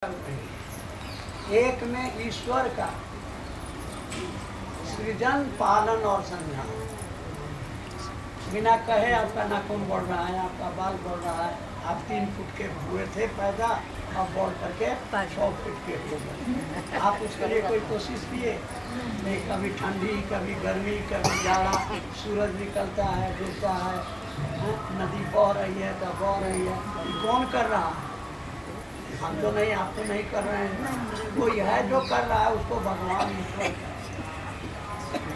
एक में ईश्वर का सृजन, पालन और संहार। बिना कहे आपका नाखून बढ़ रहा है, आपका बाल बढ़ रहा है। आप 3 फुट के हुए थे पैदा, अब बढ़ करके 100 फुट के हो गए। आप उसके लिए कोई कोशिश किए नहीं? कभी ठंडी, कभी गर्मी, कभी जाड़ा, सूरज निकलता है, डूबता है, नदी बह रही है तो बह रही है। कौन कर रहा है? हम तो नहीं, आप तो नहीं कर रहे हैं। कोई है जो कर रहा है, उसको भगवान ईश्वर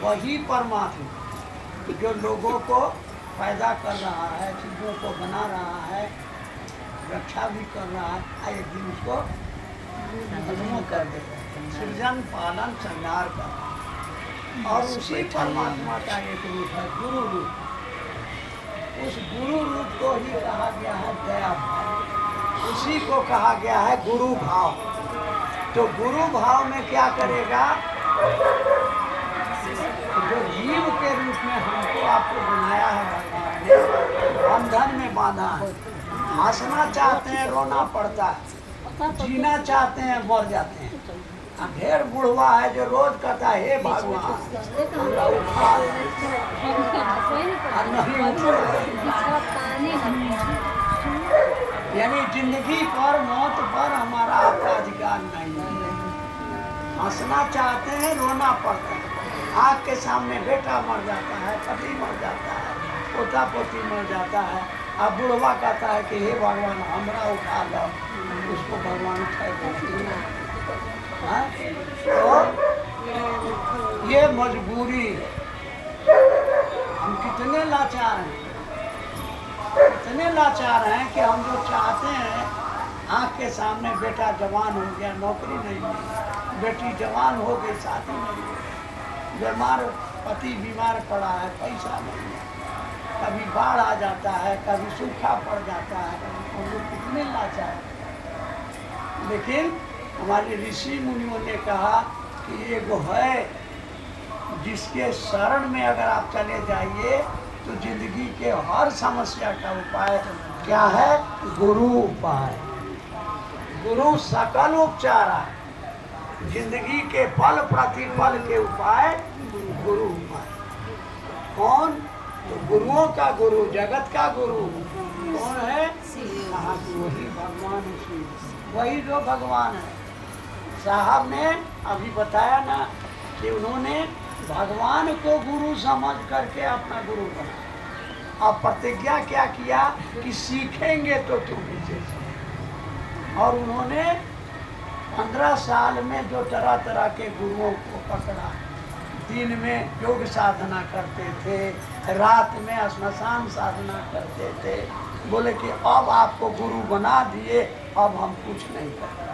वही परमात्मा जो लोगों को पैदा कर रहा है, चीज़ों को बना रहा है, रक्षा भी कर रहा है, एक दिन उसको खत्म कर देगा। सृजन, पालन, संहार कर। और उसी परमात्मा का एक रूप है गुरु रूप। उस गुरु रूप को ही कहा गया है दया भाव। उसी को कहा गया है गुरु भाव। तो गुरु भाव में क्या करेगा? जो जीव के रूप में हमको आपको बनाया है भगवान ने, बंधन में बांधा है। हंसना चाहते हैं, रोना पड़ता है। जीना चाहते हैं, मर जाते हैं। ढेर बुढ़वा है जो रोज कहता है हे भगवान हमरा उठा यानी जिंदगी पर, मौत पर हमारा आपका अधिकार नहीं है। हंसना चाहते हैं, रोना पड़ता है। आँख के सामने बेटा मर जाता है, पति मर जाता है, पोता पोती मर जाता है। अब बुढ़वा कहता है कि हे भगवान हमरा उठा लो। उसको भगवान उठा देते। तो ये मजबूरी है। हम कितने लाचार हैं, इतने लाचार हैं कि हम जो चाहते हैं, आँख के सामने बेटा जवान हो गया, नौकरी नहीं मिली, बेटी जवान हो गई, शादी नहीं हुई, बीमार, पति बीमार पड़ा है, पैसा नहीं है, कभी बाढ़ आ जाता है, कभी सूखा पड़ जाता है। हम लोग कितने लाचार हैं। लेकिन हमारे ऋषि मुनियों ने कहा कि ये वो है जिसके शरण में अगर आप चले जाइए तो जिंदगी के हर समस्या का उपाय क्या है? गुरु उपाय। गुरु सकल उपचार है। जिंदगी के पल प्रतिपल के उपाय गुरु उपाय। कौन? तो गुरुओं का गुरु, जगत का गुरु कौन है? कहा कि वही भगवान, उसी वही जो भगवान है। साहब ने अभी बताया ना कि उन्होंने भगवान को गुरु समझ करके अपना गुरु बना। अब प्रतिज्ञा क्या किया कि सीखेंगे तो तुम भी। और उन्होंने 15 साल में जो तरह तरह के गुरुओं को पकड़ा। दिन में योग साधना करते थे, रात में श्मशान साधना करते थे। बोले कि अब आपको गुरु बना दिए, अब हम कुछ नहीं करते।